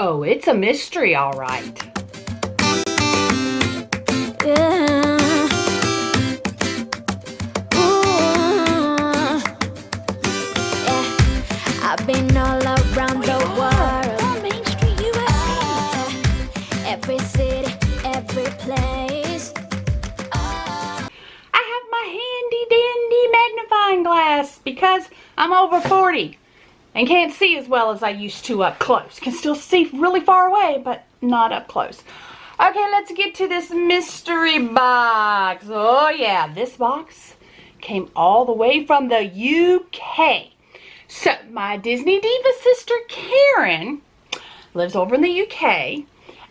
Oh, it's a mystery, all right. I've been all around the world. On Main Street, USA. Every city, every place. I have my handy dandy magnifying glass because I'm over 40 and can't see as well as I used to up close. Can still see really far away, but not up close. Okay, let's get to this mystery box. Oh yeah, this box came all the way from the UK. So my Disney Diva sister Karen lives over in the UK,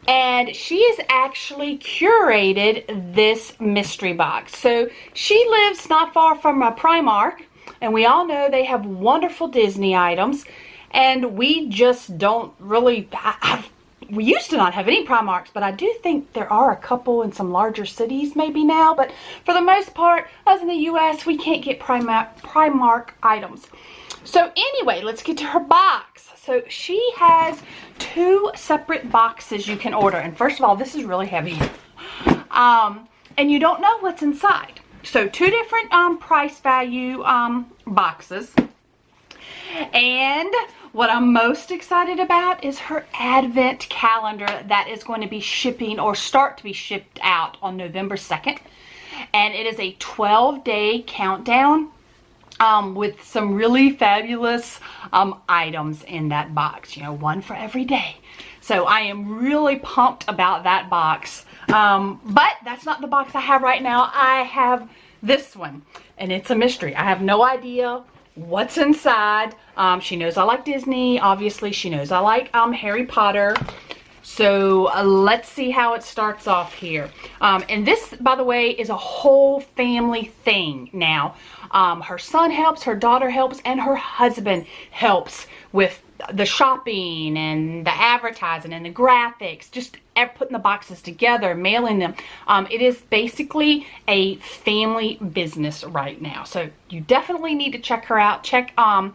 and she has actually curated this mystery box. So she lives not far from a Primark, and we all know they have wonderful Disney items, and we just don't really we used to not have any Primarks, but I do think there are a couple in some larger cities maybe now, but for the most part, us in the US, we can't get Primark items. So anyway, let's get to her box. So she has 2 separate boxes you can order. And first of all, this is really heavy. And you don't know what's inside. So 2 different price value boxes. And what I'm most excited about is her advent calendar that is going to be shipping or start to be shipped out on November 2nd. And it is a 12-day countdown with some really fabulous items in that box. You know, 1 for every day. So I am really pumped about that box. But that's not the box I have right now. I have this one. And it's a mystery. I have no idea what's inside. She knows I like Disney. Obviously, she knows I like Harry Potter. So let's see how it starts off here. And this, by the way, is a whole family thing now. Her son helps, her daughter helps, and her husband helps with the shopping and the advertising and the graphics, just putting the boxes together, mailing them. It is basically a family business right now. So you definitely need to check her out. Check her on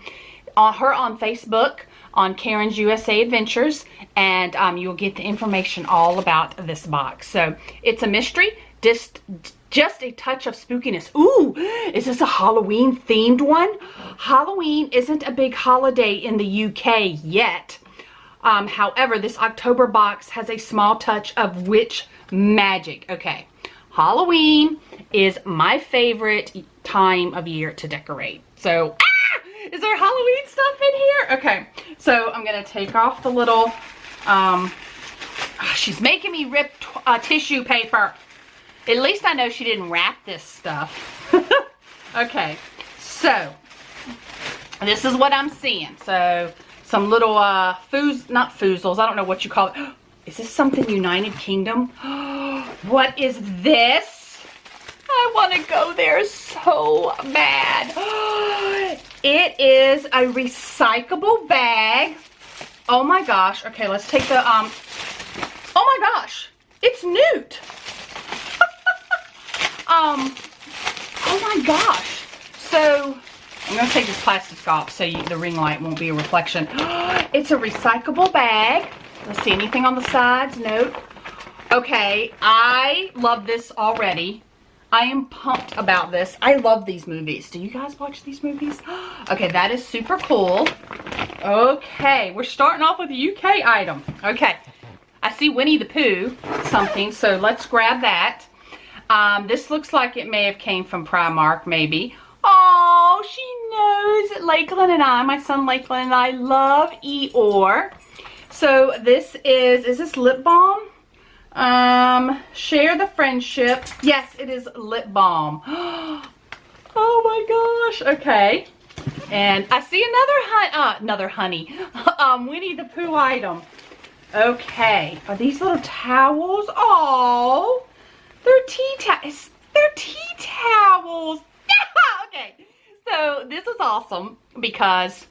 Facebook, on Karen's USA Adventures, and you'll get the information all about this box. So it's a mystery, just a touch of spookiness. Ooh, is this a Halloween themed one? Halloween isn't a big holiday in the UK yet. However, this October box has a small touch of witch magic. Okay, Halloween is my favorite time of year to decorate. So, is there Halloween stuff in here? Okay, so I'm gonna take off the little, she's making me rip tissue paper. At least I know she didn't wrap this stuff. Okay, so this is what I'm seeing. So some little not foozles, I don't know what you call it. Is this something United Kingdom? What is this? I want to go there so bad. It is a recyclable bag. Oh my gosh. Okay, let's take the oh my gosh, it's Newt. Oh my gosh. So I'm going to take this plastic off so the ring light won't be a reflection. It's a recyclable bag. Let's see, anything on the sides? Nope. Okay, I love this already. I am pumped about this. I love these movies. Do you guys watch these movies? Okay, that is super cool. Okay, we're starting off with a UK item. Okay, I see Winnie the Pooh something, so let's grab that. This looks like it may have came from Primark, maybe. Oh, she knows that Lakeland and I, my son Lakeland and I, love Eeyore. So this is this lip balm? Share the friendship. Yes, it is lip balm. Oh my gosh. Okay. And I see another honey. Winnie the Pooh item. Okay. Are these little towels? Oh, they're tea towels. They're tea towels. Okay. So this is awesome because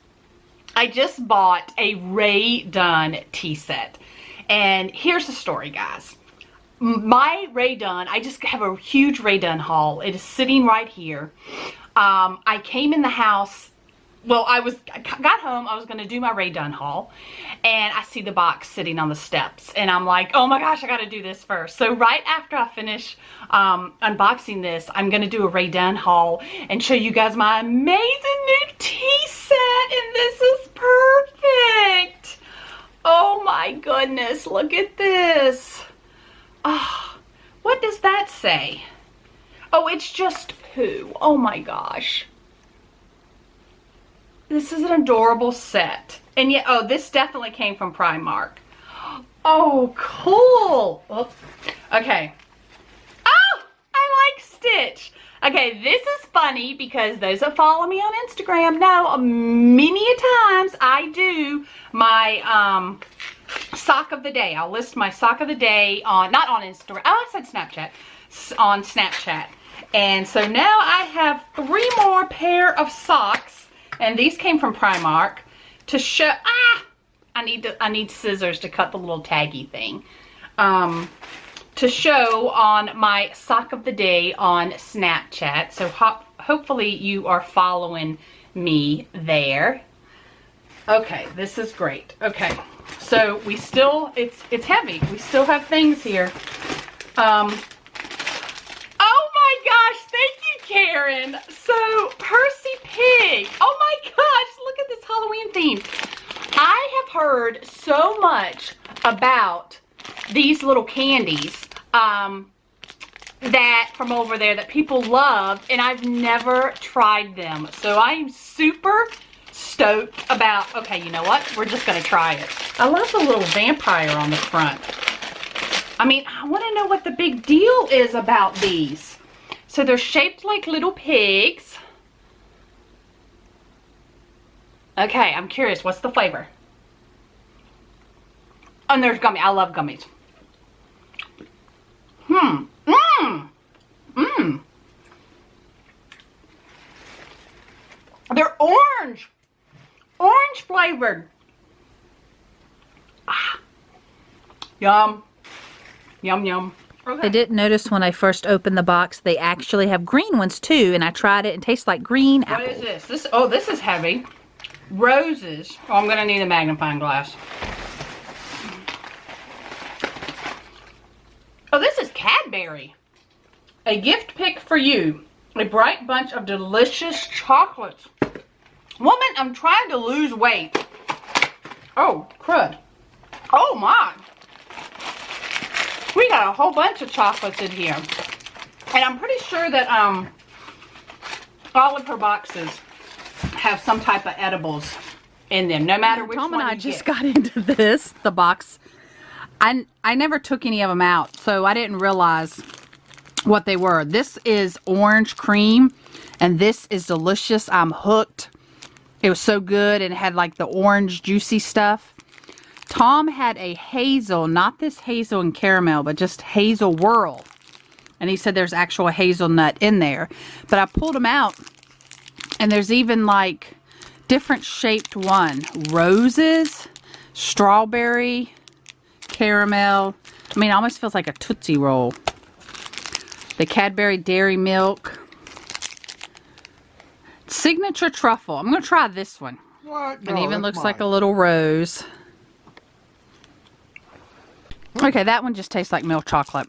I just bought a Ray Dunn tea set. And here's the story, guys. My Ray Dunn, I just have a huge Ray Dunn haul. It is sitting right here. I came in the house well, I got home, I was going to do my Ray Dunn haul, and I see the box sitting on the steps, and I'm like, oh my gosh, I got to do this first. So right after I finish unboxing this, I'm going to do a Ray Dunn haul and show you guys my amazing new tea set, and this is perfect. Oh my goodness, look at this. Oh, what does that say? Oh, it's just poo. Oh my gosh. This is an adorable set. And yet, oh, this definitely came from Primark. Oh, cool. Oops. Okay. Oh, I like Stitch. Okay, this is funny because those that follow me on Instagram know many a times I do my sock of the day. I'll list my sock of the day on, not on Instagram, oh, I said Snapchat, on Snapchat. And so now I have 3 more pair of socks, and these came from Primark to show, I need scissors to cut the little taggy thing. To show on my sock of the day on Snapchat. So hopefully you are following me there. Okay, this is great. Okay, so we still, it's heavy. We still have things here. Oh my gosh, thank you, Karen. So, Percy Pig. Oh my gosh, look at this Halloween theme. I have heard so much about these little candies that from over there that people love, and I've never tried them. So I'm super stoked about, okay, you know what? We're just gonna try it. I love the little vampire on the front. I mean, I want to know what the big deal is about these. So they're shaped like little pigs. Okay, I'm curious. What's the flavor? And there's gummy. I love gummies. They're orange. Orange flavored. Ah. Yum. Yum, yum. Okay. I didn't notice when I first opened the box, they actually have green ones too, and I tried it and it tastes like green apple. What is this? This is heavy. Roses. Oh, I'm gonna need a magnifying glass. Oh, this is Cadbury. A gift pick for you. A bright bunch of delicious chocolates. Woman, I'm trying to lose weight. Oh, crud. Oh my. We got a whole bunch of chocolates in here. And I'm pretty sure that all of her boxes have some type of edibles in them, no matter which one Tom and I you just get. got into this, the box. I never took any of them out, so I didn't realize what they were. This is orange cream, and this is delicious. I'm hooked. It was so good, and it had like the orange juicy stuff. Tom had a hazel, not this hazel and caramel, but just hazel whirl. And he said there's actual hazelnut in there. But I pulled them out, and there's even like different shaped one. Roses, strawberry, caramel. I mean, it almost feels like a Tootsie Roll. The Cadbury Dairy Milk. Signature Truffle. I'm going to try this one. What? And No, even that's looks like a mine. little rose. Okay, that one just tastes like milk chocolate.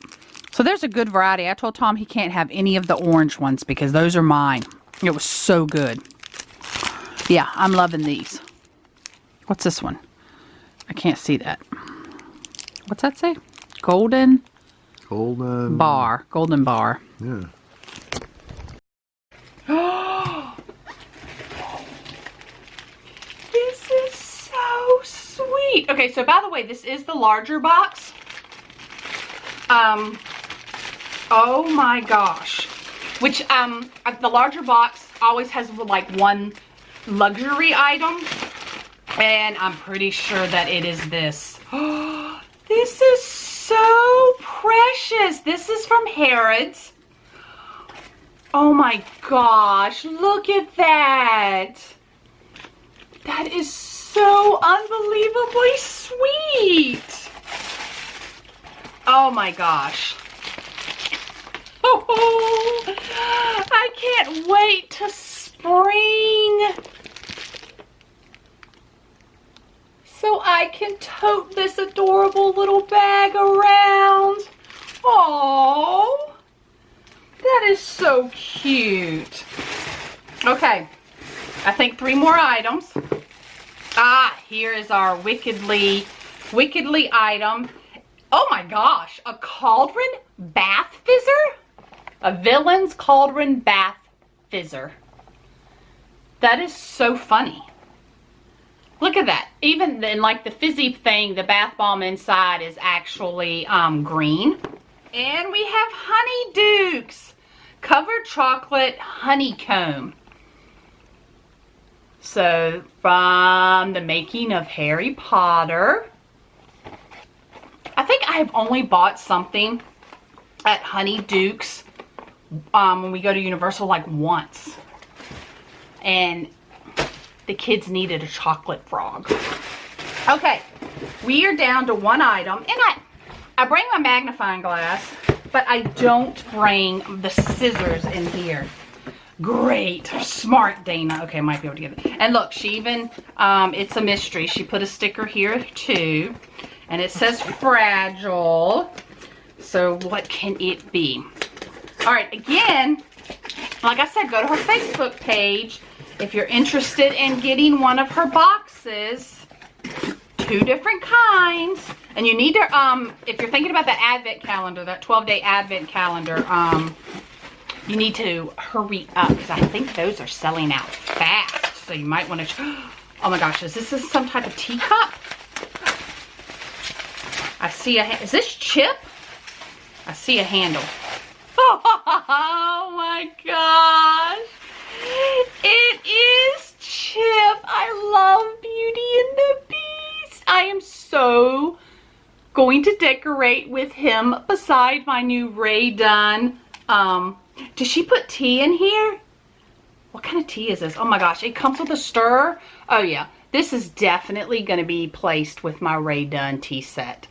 So there's a good variety. I told Tom he can't have any of the orange ones because those are mine. It was so good. Yeah, I'm loving these. What's this one? I can't see that. What's that say? Golden bar. Golden bar. Yeah. This is so sweet. Okay, so by the way, this is the larger box. Oh my gosh. Which, the larger box always has like one luxury item. And I'm pretty sure that it is this. This is so precious. This is from Harrods. Oh my gosh, look at that. That is so unbelievably sweet. Oh my gosh. Oh, I can't wait to spring. so I can tote this adorable little bag around. Oh, that is so cute. Okay, I think 3 more items. Here is our wickedly item. Oh my gosh, a cauldron bath fizzer? A villain's cauldron bath fizzer. That is so funny. Look at that. Even then, like the fizzy thing, the bath bomb inside is actually green. And we have Honey Dukes. Covered chocolate honeycomb. So, from the making of Harry Potter. I think I have only bought something at Honey Dukes when we go to Universal like once. And the kids needed a chocolate frog. Okay, we are down to 1 item. And I bring my magnifying glass, but I don't bring the scissors in here. Great. Smart, Dana. Okay, I might be able to get it. And look, she even, it's a mystery. She put a sticker here too. And it says fragile. So what can it be? All right, again, like I said, go to her Facebook page if you're interested in getting one of her boxes. 2 different kinds. And you need to, if you're thinking about the advent calendar, that 12-day advent calendar, you need to hurry up because I think those are selling out fast. So you might want to, oh my gosh, is this some type of teacup? I see is this Chip? I see a handle. Oh my gosh. It is Chip. I love Beauty and the Beast. I am so going to decorate with him beside my new Ray Dunn. Did she put tea in here? What kind of tea is this? Oh my gosh, it comes with a stir. Oh yeah, this is definitely going to be placed with my Ray Dunn tea set.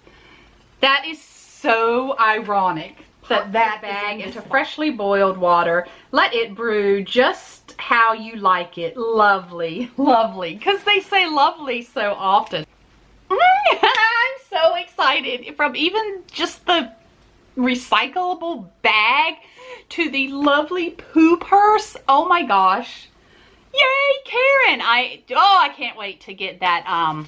That is so ironic that bag into freshly boiled water. Let it brew just how you like it. Lovely, lovely. Because they say lovely so often. I'm so excited. From even just the recyclable bag to the lovely poo purse. Oh my gosh. Yay, Karen. I can't wait to get that, oh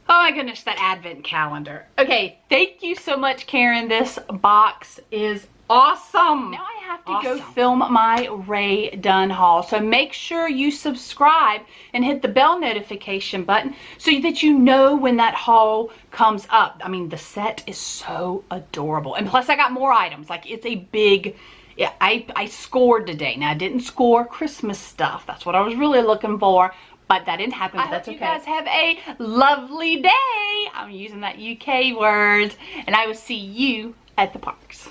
my goodness, that advent calendar. Okay, thank you so much, Karen. This box is awesome. Now I have to go film my Ray Dunn haul. So make sure you subscribe and hit the bell notification button so that you know when that haul comes up. I mean, the set is so adorable. And plus I got more items. Like, it's a big, yeah, I scored today. Now I didn't score Christmas stuff. That's what I was really looking for. But that didn't happen, but that's okay. I hope you guys have a lovely day. I'm using that UK word. And I will see you at the parks.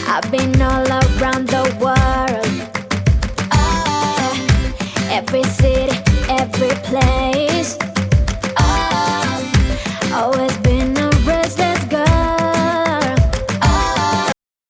I've been all around the world, every city, every place.